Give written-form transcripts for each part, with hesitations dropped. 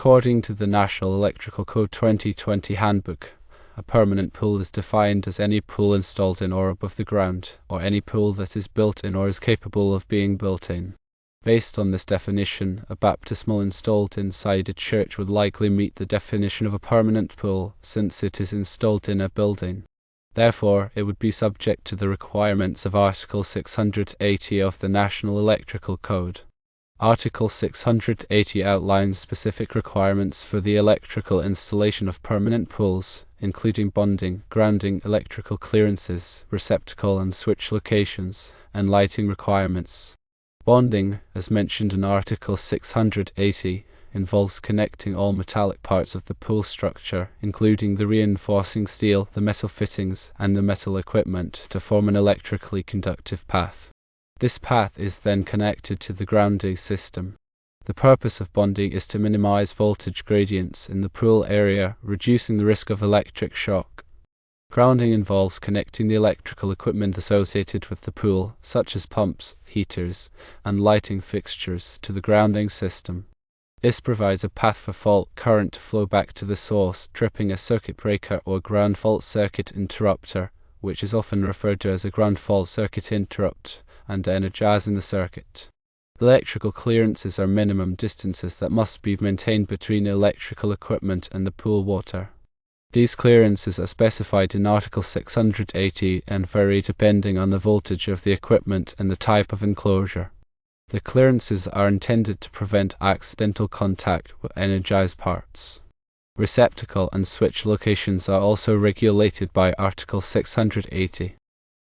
According to the National Electrical Code 2020 Handbook, a permanent pool is defined as any pool installed in or above the ground, or any pool that is built in or is capable of being built in. Based on this definition, a baptismal installed inside a church would likely meet the definition of a permanent pool, since it is installed in a building. Therefore, it would be subject to the requirements of Article 680 of the National Electrical Code. Article 680 outlines specific requirements for the electrical installation of permanent pools, including bonding, grounding, electrical clearances, receptacle and switch locations, and lighting requirements. Bonding, as mentioned in Article 680, involves connecting all metallic parts of the pool structure, including the reinforcing steel, the metal fittings, and the metal equipment, to form an electrically conductive path. This path is then connected to the grounding system. The purpose of bonding is to minimize voltage gradients in the pool area, reducing the risk of electric shock. Grounding involves connecting the electrical equipment associated with the pool, such as pumps, heaters, and lighting fixtures, to the grounding system. This provides a path for fault current to flow back to the source, tripping a circuit breaker or ground fault circuit interrupter, which is often referred to as a ground fault circuit interrupt, and energizing the circuit. Electrical clearances are minimum distances that must be maintained between electrical equipment and the pool water. These clearances are specified in Article 680 and vary depending on the voltage of the equipment and the type of enclosure. The clearances are intended to prevent accidental contact with energized parts. Receptacle and switch locations are also regulated by Article 680.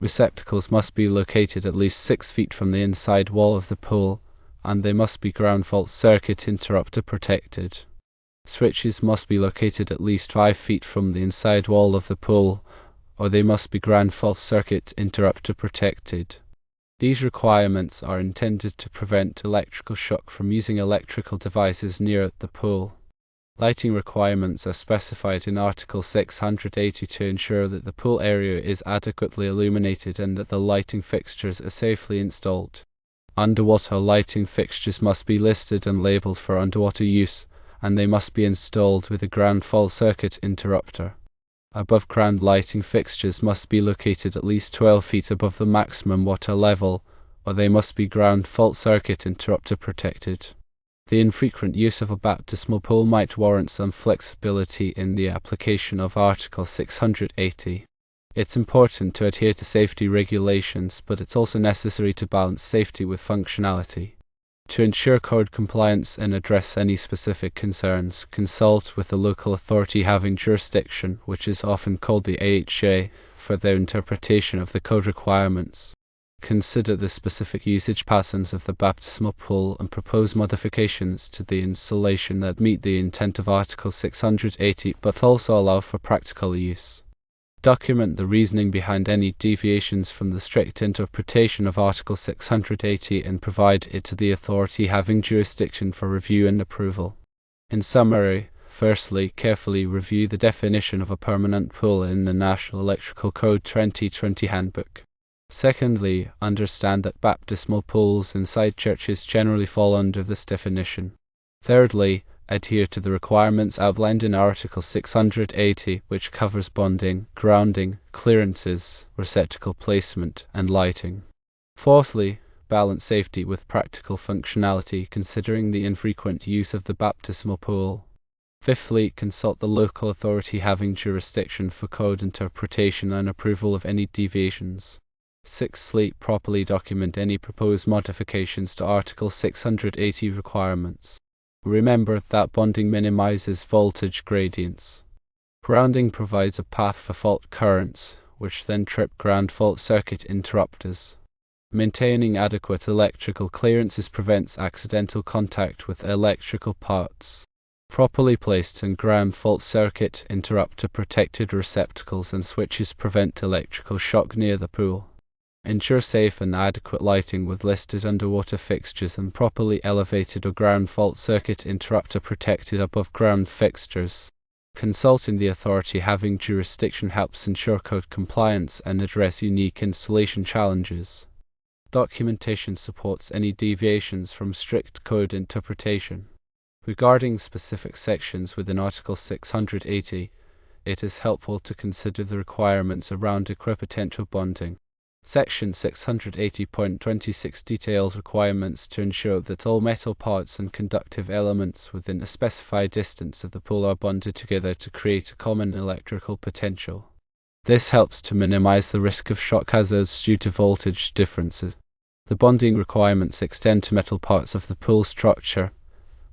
Receptacles must be located at least 6 feet from the inside wall of the pool, and they must be ground fault circuit interrupter protected. Switches must be located at least 5 feet from the inside wall of the pool, or they must be ground fault circuit interrupter protected. These requirements are intended to prevent electrical shock from using electrical devices near the pool. Lighting requirements are specified in Article 680 to ensure that the pool area is adequately illuminated and that the lighting fixtures are safely installed. Underwater lighting fixtures must be listed and labeled for underwater use, and they must be installed with a ground fault circuit interrupter. Above ground lighting fixtures must be located at least 12 feet above the maximum water level, or they must be ground fault circuit interrupter protected. The infrequent use of a baptismal pool might warrant some flexibility in the application of Article 680. It's important to adhere to safety regulations, but it's also necessary to balance safety with functionality. To ensure code compliance and address any specific concerns, consult with the local authority having jurisdiction, which is often called the AHA, for their interpretation of the code requirements. Consider the specific usage patterns of the baptismal pool and propose modifications to the installation that meet the intent of Article 680 but also allow for practical use. Document the reasoning behind any deviations from the strict interpretation of Article 680 and provide it to the authority having jurisdiction for review and approval. In summary, firstly, carefully review the definition of a permanent pool in the National Electrical Code 2020 Handbook. Secondly, understand that baptismal pools inside churches generally fall under this definition. Thirdly, adhere to the requirements outlined in Article 680, which covers bonding, grounding, clearances, receptacle placement, and lighting. Fourthly, balance safety with practical functionality, considering the infrequent use of the baptismal pool. Fifthly, consult the local authority having jurisdiction for code interpretation and approval of any deviations. Sixthly, properly document any proposed modifications to Article 680 requirements. Remember that bonding minimizes voltage gradients. Grounding provides a path for fault currents, which then trip ground fault circuit interrupters. Maintaining adequate electrical clearances prevents accidental contact with electrical parts. Properly placed and ground fault circuit interrupter protected receptacles and switches prevent electrical shock near the pool. Ensure safe and adequate lighting with listed underwater fixtures and properly elevated or ground fault circuit interrupter protected above ground fixtures. Consulting the authority having jurisdiction helps ensure code compliance and address unique installation challenges. Documentation supports any deviations from strict code interpretation. Regarding specific sections within Article 680, it is helpful to consider the requirements around equipotential bonding. Section 680.26 details requirements to ensure that all metal parts and conductive elements within a specified distance of the pole are bonded together to create a common electrical potential. This helps to minimize the risk of shock hazards due to voltage differences. The bonding requirements extend to metal parts of the pole structure,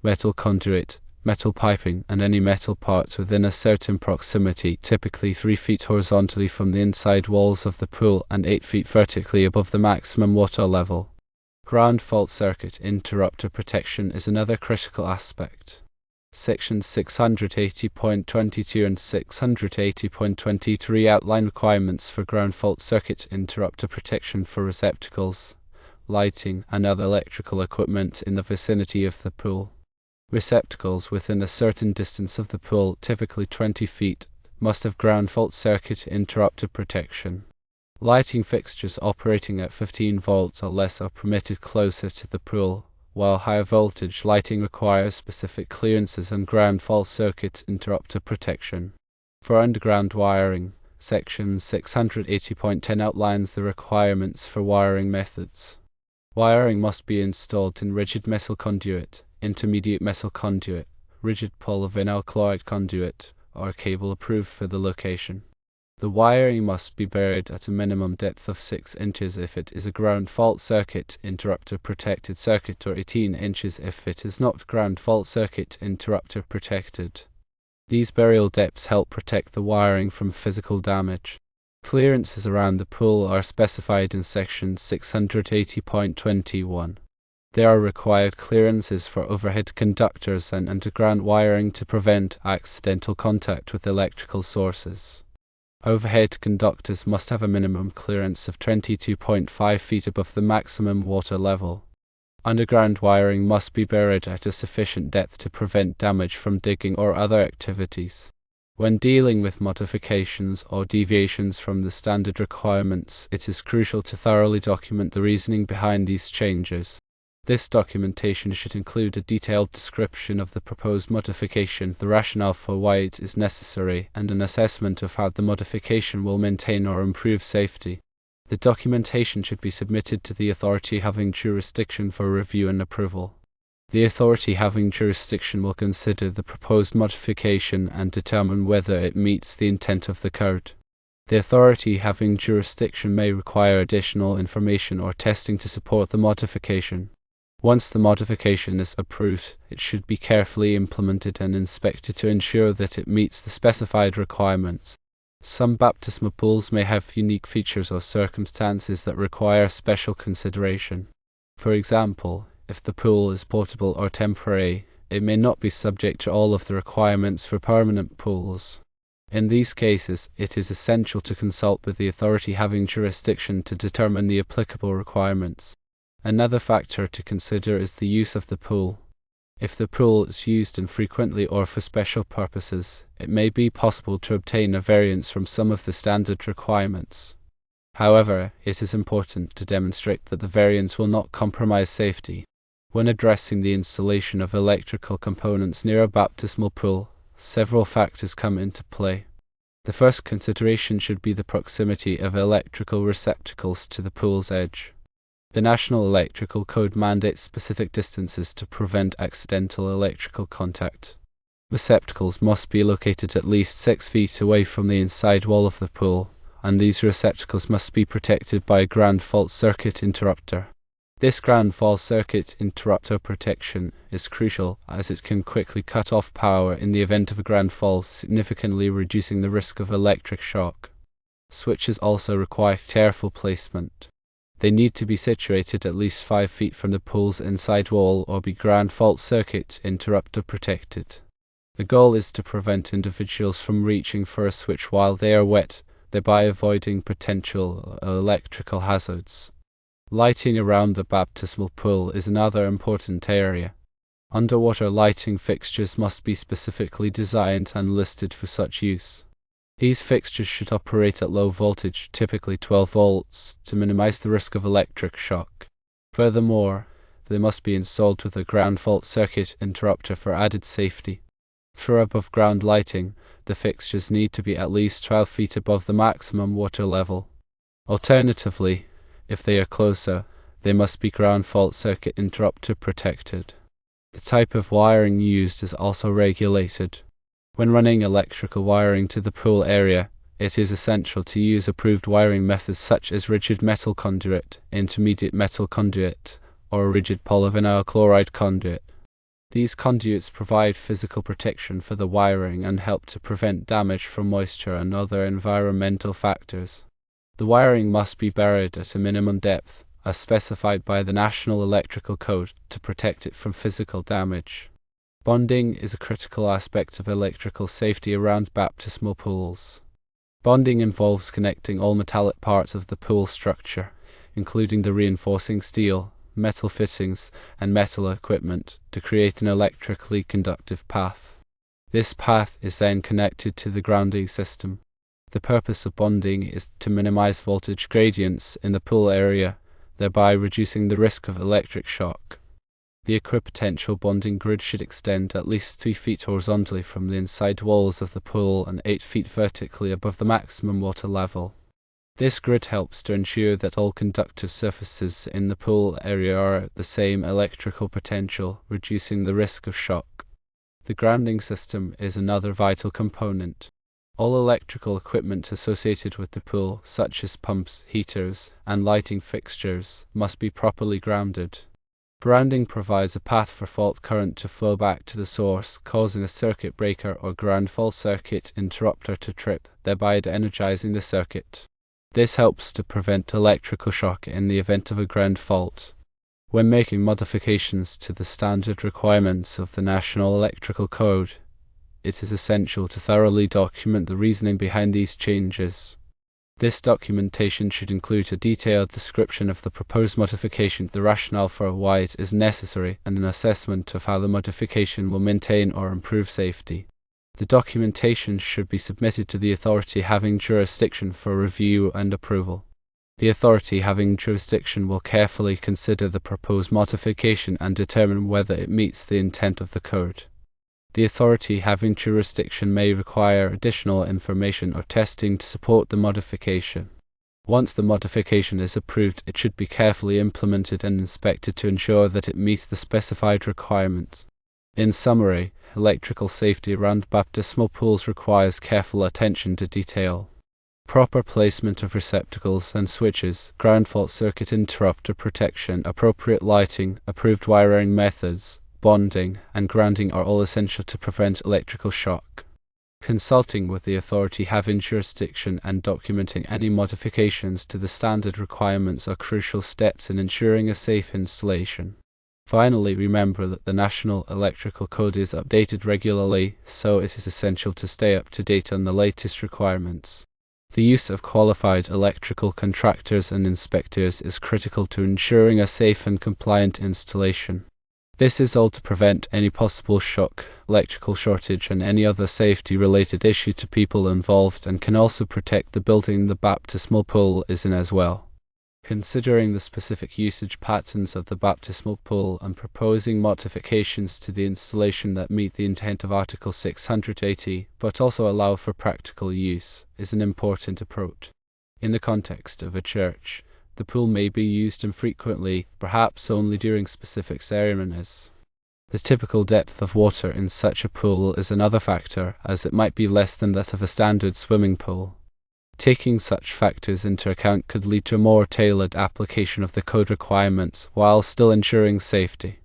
metal conduit, metal piping, and any metal parts within a certain proximity, typically 3 feet horizontally from the inside walls of the pool and 8 feet vertically above the maximum water level. Ground fault circuit interrupter protection is another critical aspect. Sections 680.22 and 680.23 outline requirements for ground fault circuit interrupter protection for receptacles, lighting, and other electrical equipment in the vicinity of the pool. Receptacles within a certain distance of the pool, typically 20 feet, must have ground fault circuit interrupter protection. Lighting fixtures operating at 15 volts or less are permitted closer to the pool, while higher voltage lighting requires specific clearances and ground fault circuit interrupter protection. For underground wiring, Section 680.10 outlines the requirements for wiring methods. Wiring must be installed in rigid metal conduit, intermediate metal conduit, rigid polyvinyl chloride conduit, or cable approved for the location. The wiring must be buried at a minimum depth of 6 inches if it is a ground fault circuit interrupter protected circuit, or 18 inches if it is not ground fault circuit interrupter protected. These burial depths help protect the wiring from physical damage. Clearances around the pool are specified in Section 680.21. There are required clearances for overhead conductors and underground wiring to prevent accidental contact with electrical sources. Overhead conductors must have a minimum clearance of 22.5 feet above the maximum water level. Underground wiring must be buried at a sufficient depth to prevent damage from digging or other activities. When dealing with modifications or deviations from the standard requirements, it is crucial to thoroughly document the reasoning behind these changes. This documentation should include a detailed description of the proposed modification, the rationale for why it is necessary, and an assessment of how the modification will maintain or improve safety. The documentation should be submitted to the authority having jurisdiction for review and approval. The authority having jurisdiction will consider the proposed modification and determine whether it meets the intent of the code. The authority having jurisdiction may require additional information or testing to support the modification. Once the modification is approved, it should be carefully implemented and inspected to ensure that it meets the specified requirements. Some baptismal pools may have unique features or circumstances that require special consideration. For example, if the pool is portable or temporary, it may not be subject to all of the requirements for permanent pools. In these cases, it is essential to consult with the authority having jurisdiction to determine the applicable requirements. Another factor to consider is the use of the pool. If the pool is used infrequently or for special purposes, it may be possible to obtain a variance from some of the standard requirements. However, it is important to demonstrate that the variance will not compromise safety. When addressing the installation of electrical components near a baptismal pool, several factors come into play. The first consideration should be the proximity of electrical receptacles to the pool's edge. The National Electrical Code mandates specific distances to prevent accidental electrical contact. Receptacles must be located at least 6 feet away from the inside wall of the pool, and these receptacles must be protected by a ground fault circuit interrupter. This ground fault circuit interrupter protection is crucial as it can quickly cut off power in the event of a ground fault, significantly reducing the risk of electric shock. Switches also require careful placement. They need to be situated at least 5 feet from the pool's inside wall or be ground fault circuit interrupter protected. The goal is to prevent individuals from reaching for a switch while they are wet, thereby avoiding potential electrical hazards. Lighting around the baptismal pool is another important area. Underwater lighting fixtures must be specifically designed and listed for such use. These fixtures should operate at low voltage, typically 12 volts, to minimize the risk of electric shock. Furthermore, they must be installed with a ground fault circuit interrupter for added safety. For above-ground lighting, the fixtures need to be at least 12 feet above the maximum water level. Alternatively, if they are closer, they must be ground fault circuit interrupter protected. The type of wiring used is also regulated. When running electrical wiring to the pool area, it is essential to use approved wiring methods such as rigid metal conduit, intermediate metal conduit, or rigid polyvinyl chloride conduit. These conduits provide physical protection for the wiring and help to prevent damage from moisture and other environmental factors. The wiring must be buried at a minimum depth, as specified by the National Electrical Code, to protect it from physical damage. Bonding is a critical aspect of electrical safety around baptismal pools. Bonding involves connecting all metallic parts of the pool structure, including the reinforcing steel, metal fittings, and metal equipment, to create an electrically conductive path. This path is then connected to the grounding system. The purpose of bonding is to minimize voltage gradients in the pool area, thereby reducing the risk of electric shock. The equipotential bonding grid should extend at least 3 feet horizontally from the inside walls of the pool and 8 feet vertically above the maximum water level. This grid helps to ensure that all conductive surfaces in the pool area are at the same electrical potential, reducing the risk of shock. The grounding system is another vital component. All electrical equipment associated with the pool, such as pumps, heaters, and lighting fixtures, must be properly grounded. Grounding provides a path for fault current to flow back to the source, causing a circuit breaker or ground fault circuit interrupter to trip, thereby de-energizing the circuit. This helps to prevent electrical shock in the event of a ground fault. When making modifications to the standard requirements of the National Electrical Code, it is essential to thoroughly document the reasoning behind these changes. This documentation should include a detailed description of the proposed modification, the rationale for why it is necessary, and an assessment of how the modification will maintain or improve safety. The documentation should be submitted to the authority having jurisdiction for review and approval. The authority having jurisdiction will carefully consider the proposed modification and determine whether it meets the intent of the code. The authority having jurisdiction may require additional information or testing to support the modification. Once the modification is approved, it should be carefully implemented and inspected to ensure that it meets the specified requirements. In summary, electrical safety around baptismal pools requires careful attention to detail. Proper placement of receptacles and switches, ground fault circuit interrupter protection, appropriate lighting, approved wiring methods, bonding, and grounding are all essential to prevent electrical shock. Consulting with the authority having jurisdiction and documenting any modifications to the standard requirements are crucial steps in ensuring a safe installation. Finally, remember that the National Electrical Code is updated regularly, so it is essential to stay up to date on the latest requirements. The use of qualified electrical contractors and inspectors is critical to ensuring a safe and compliant installation. This is all to prevent any possible shock, electrical shortage, and any other safety-related issue to people involved, and can also protect the building the baptismal pool is in as well. Considering the specific usage patterns of the baptismal pool and proposing modifications to the installation that meet the intent of Article 680, but also allow for practical use, is an important approach. In the context of a church, the pool may be used infrequently, perhaps only during specific ceremonies. The typical depth of water in such a pool is another factor, as it might be less than that of a standard swimming pool. Taking such factors into account could lead to a more tailored application of the code requirements while still ensuring safety.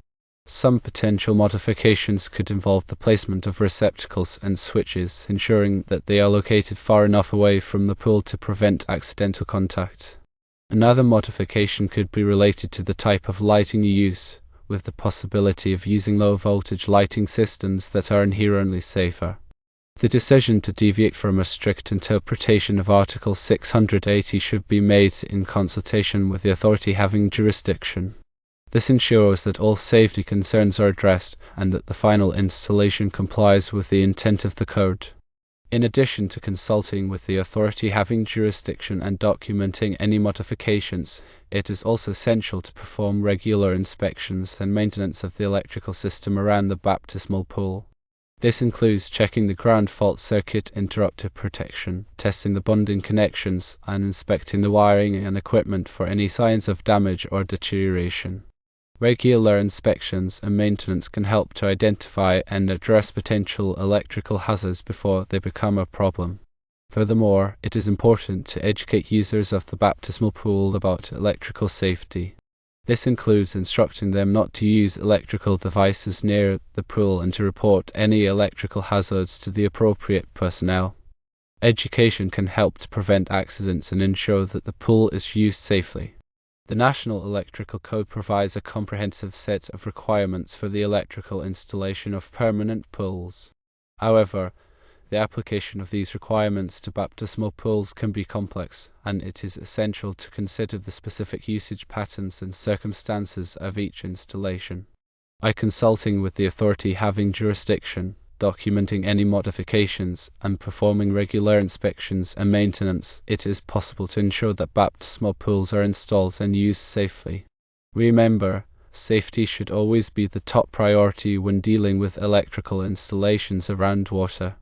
Some potential modifications could involve the placement of receptacles and switches, ensuring that they are located far enough away from the pool to prevent accidental contact. Another modification could be related to the type of lighting you use, with the possibility of using low-voltage lighting systems that are inherently safer. The decision to deviate from a strict interpretation of Article 680 should be made in consultation with the authority having jurisdiction. This ensures that all safety concerns are addressed and that the final installation complies with the intent of the code. In addition to consulting with the authority having jurisdiction and documenting any modifications, it is also essential to perform regular inspections and maintenance of the electrical system around the baptismal pool. This includes checking the ground fault circuit interrupter protection, testing the bonding connections, and inspecting the wiring and equipment for any signs of damage or deterioration. Regular inspections and maintenance can help to identify and address potential electrical hazards before they become a problem. Furthermore, it is important to educate users of the baptismal pool about electrical safety. This includes instructing them not to use electrical devices near the pool and to report any electrical hazards to the appropriate personnel. Education can help to prevent accidents and ensure that the pool is used safely. The National Electrical Code provides a comprehensive set of requirements for the electrical installation of permanent pools. However, the application of these requirements to baptismal pools can be complex, and it is essential to consider the specific usage patterns and circumstances of each installation. By consulting with the authority having jurisdiction, documenting any modifications, and performing regular inspections and maintenance, it is possible to ensure that baptismal pools are installed and used safely. Remember, safety should always be the top priority when dealing with electrical installations around water.